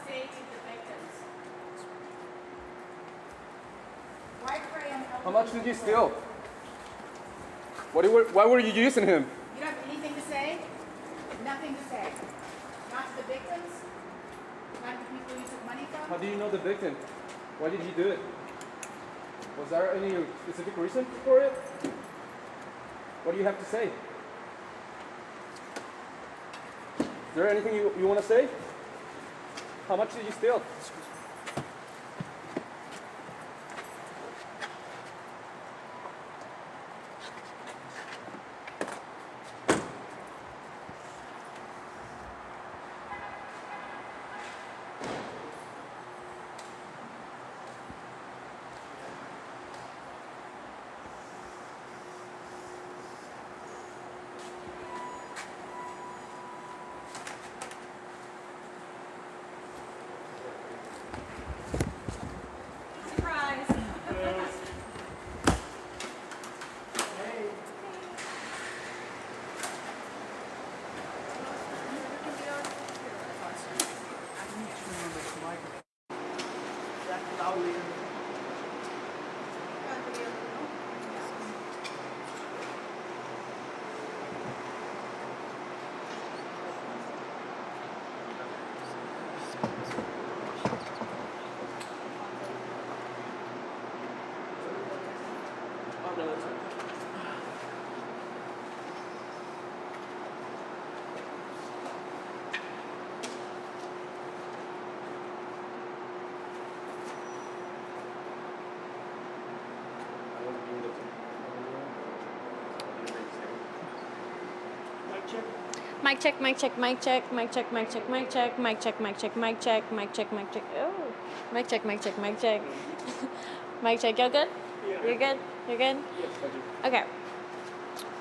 say to the victims? Why prey on elderly How much did you people? steal? Why were you using him? You don't have anything to say? Nothing to say. Not to the victims? Not to the people you took money from? How do you know the victim? Why did he do it? Was there any specific reason for it? What do you have to say? Is there anything you want to say? How much did you steal? Surprise. Mic check, mic check, mic check, mic check, mic check, mic check, mic check, mic check, mic check, mic check, mic check. Oh, mic check, mic check, mic check. Mic check. You good? You're good. You're good. Okay.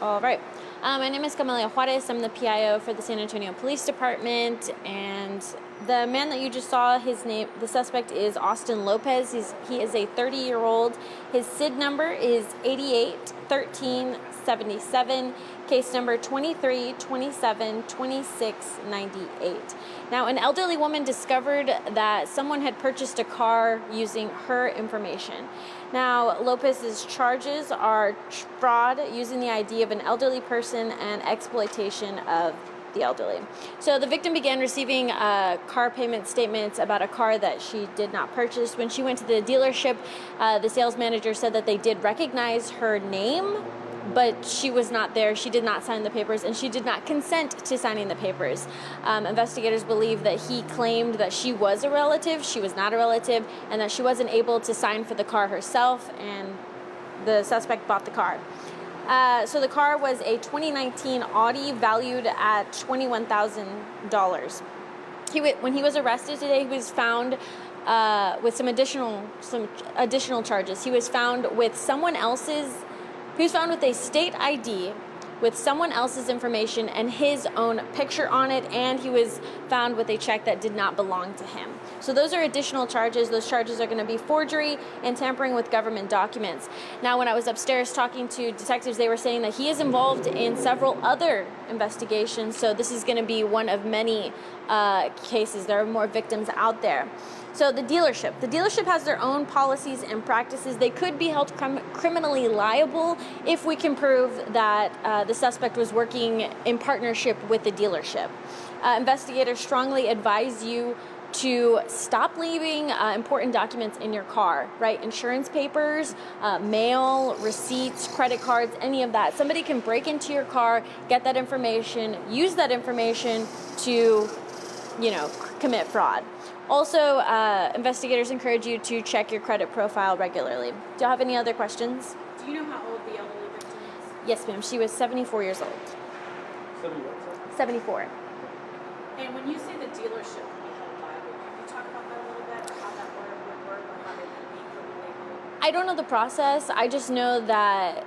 All right. My name is Camelia Juarez. I'm the PIO for the San Antonio Police Department, and the man that you just saw, the suspect is Austin Lopez. He is a 30-year-old. His SID number is 881377. Case number 23272698. Now, an elderly woman discovered that someone had purchased a car using her information. Now, Lopez's charges are fraud using the ID of an elderly person and exploitation of the elderly. So the victim began receiving car payment statements about a car that she did not purchase. When she went to the dealership, the sales manager said that they did recognize her name, but she was not there. She did not sign the papers, and she did not consent to signing the papers. Investigators believe that he claimed that she was a relative. She was not a relative, and that she wasn't able to sign for the car herself, and the suspect bought the car. So the car was a 2019 Audi valued at $21,000. When he was arrested today, he was found with some additional charges. He was found with He was found with a state ID with someone else's information and his own picture on it, and he was found with a check that did not belong to him. So those are additional charges. Those charges are going to be forgery and tampering with government documents. Now, when I was upstairs talking to detectives, they were saying that he is involved in several other investigations, so this is going to be one of many cases. There are more victims out there. So the dealership has their own policies and practices. They could be held criminally liable if we can prove that the suspect was working in partnership with the dealership. Investigators strongly advise you to stop leaving important documents in your car, right? Insurance papers, mail, receipts, credit cards, any of that. Somebody can break into your car, get that information, use that information to, commit fraud. Also, investigators encourage you to check your credit profile regularly. Do you have any other questions? Do you know how old the elderly victim is? Yes, ma'am. She was 74 years old. 74. And when you say the dealership will be held liable, can you talk about that a little bit, or how that would work, or how they would be criminally liable? I don't know the process. I just know that,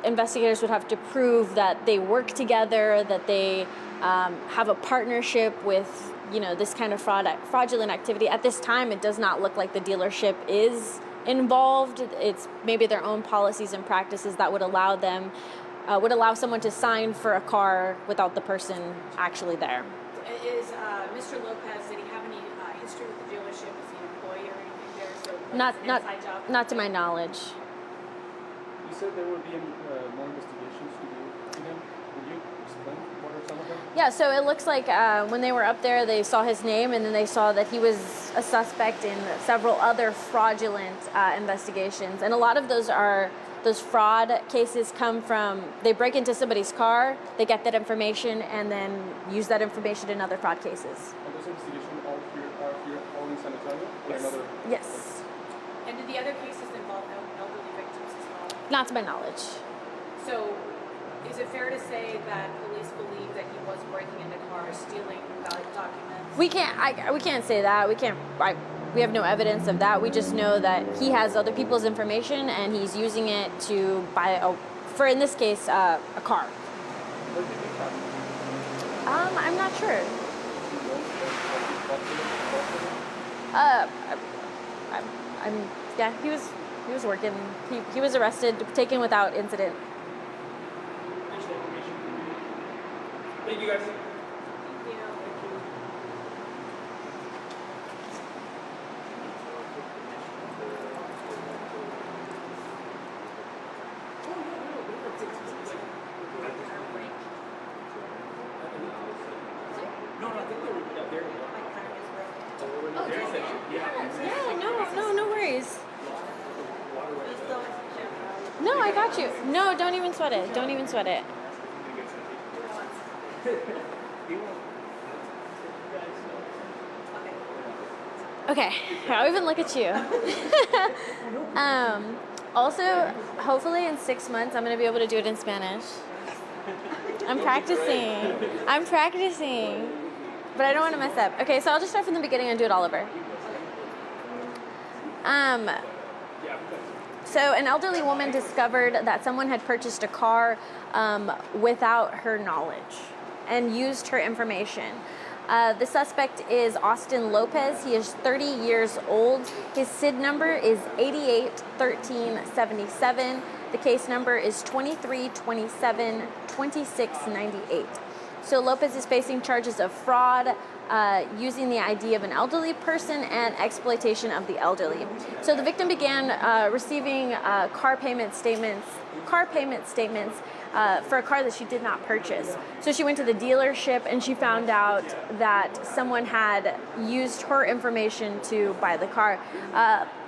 investigators would have to prove that they work together, that they have a partnership with, this kind of fraudulent activity. At this time, it does not look like the dealership is involved. It's maybe their own policies and practices that would allow someone to sign for a car without the person actually there. Is Mr. Lopez, did he have any history with the dealership? Is he an employee or anything there? So like, Not it's an not inside job? not to my knowledge. You said there would be more investigations to him. Would you explain what are some of them? Yeah, so it looks like when they were up there, they saw his name, and then they saw that he was a suspect in several other fraudulent investigations. And a lot of those fraud cases come from, they break into somebody's car, they get that information, and then use that information in other fraud cases. And those investigations are here all in San Antonio? Or Yes. another? Yes. And did the other cases involve elderly victims as well? Not to my knowledge. So, is it fair to say that police believe that he was breaking into cars, stealing documents? We can't say that. We have no evidence of that. We just know that he has other people's information and he's using it to buy for in this case, a car. Where did he have? I'm not sure. Yeah, he was working. He was arrested, taken without incident. Thank you guys. You know, Yeah, no worries. No, I got you. No, don't even sweat it. Don't even sweat it. Okay, I'll even look at you. Also, hopefully in 6 months, I'm going to be able to do it in Spanish. I'm practicing. But I don't want to mess up. Okay, so I'll just start from the beginning and do it all over. So an elderly woman discovered that someone had purchased a car without her knowledge and used her information. The suspect is Austin Lopez. He is 30 years old. His SID number is 881377. The case number is 23272698. So Lopez is facing charges of fraud, using the ID of an elderly person, and exploitation of the elderly. So the victim began receiving car payment statements for a car that she did not purchase. So she went to the dealership and she found out that someone had used her information to buy the car.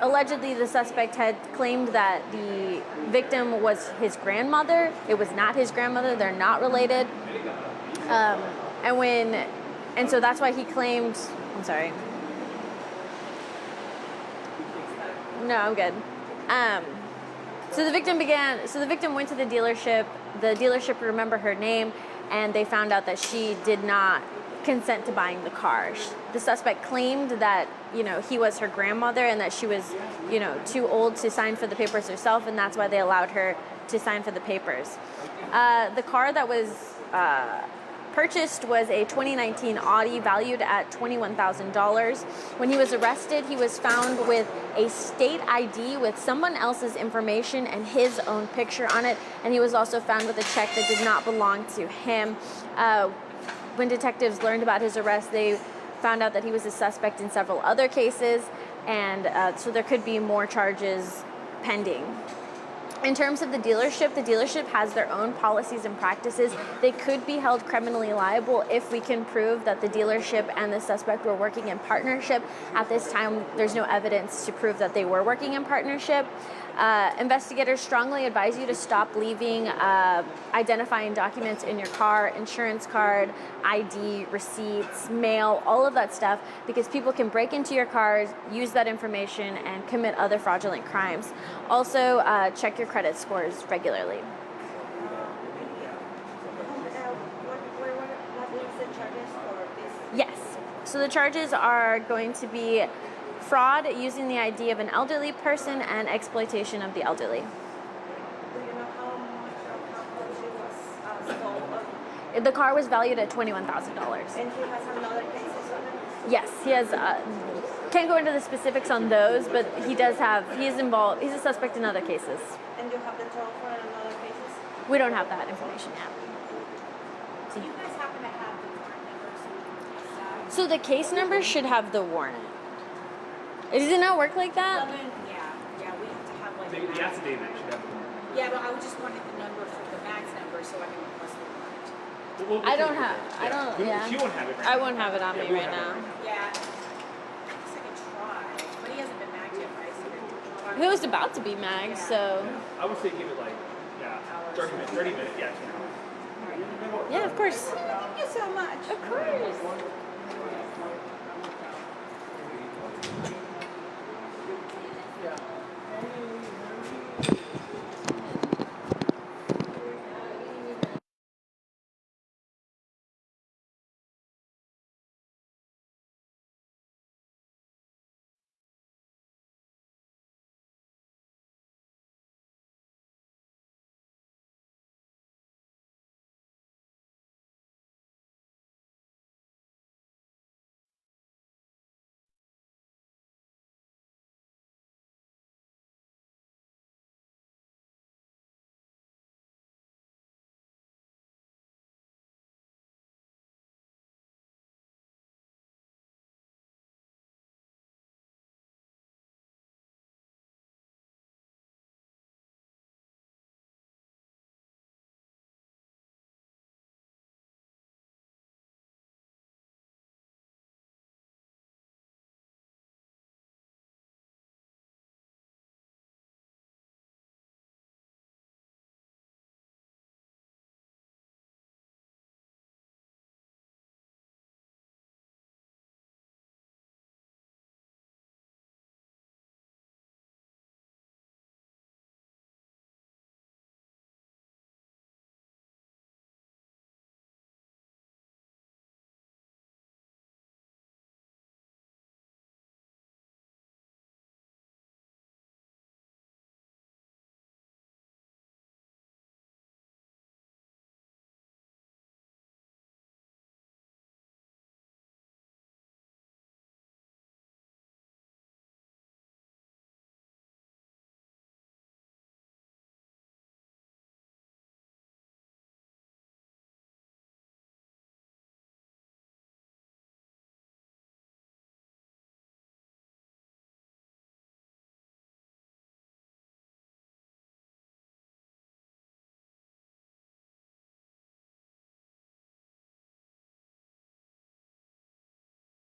Allegedly, the suspect had claimed that the victim was his grandmother. It was not his grandmother. They're not related. And so that's why he claimed, I'm sorry. No, I'm good. So the victim went to the dealership. The dealership remembered her name, and they found out that she did not consent to buying the car. The suspect claimed that, he was her grandmother and that she was, too old to sign for the papers herself, and that's why they allowed her to sign for the papers. The car that was purchased was a 2019 Audi valued at $21,000. When he was arrested, he was found with a state ID with someone else's information and his own picture on it, and he was also found with a check that did not belong to him. When detectives learned about his arrest, they found out that he was a suspect in several other cases, and so there could be more charges pending. In terms of the dealership has their own policies and practices. They could be held criminally liable if we can prove that the dealership and the suspect were working in partnership. At this time, there's no evidence to prove that they were working in partnership. Investigators strongly advise you to stop leaving identifying documents in your car, insurance card, ID, receipts, mail, all of that stuff, because people can break into your cars, use that information, and commit other fraudulent crimes. Also, check your credit scores regularly. What is the charges for this? Yes. So the charges are going to be fraud using the ID of an elderly person and exploitation of the elderly. Do you know how much or how much it was stolen? The car was valued at $21,000. And he has another cases on it? Yes, he has. Can't go into the specifics on those, but he is involved. He's a suspect in other cases. And you have the total for another cases? We don't have that information yet. do you guys happen to have the warrant number? So the case number should have the warrant. Does it not work like Well, that? then, yeah, we have to have like. The a max. affidavit should have. Yeah, but I would just wanted the number for the max number so I can request the warrant. I don't have. I don't. Yeah. She won't have it right I now. won't have it on Yeah, me we'll right have it now. Yeah, I guess I could try, but he hasn't been magged yet, right? So He was about to be magged, so Yeah. I would say give it like 30 minutes, yeah, 2 hours. yeah, of course. Thank you so much. Of course.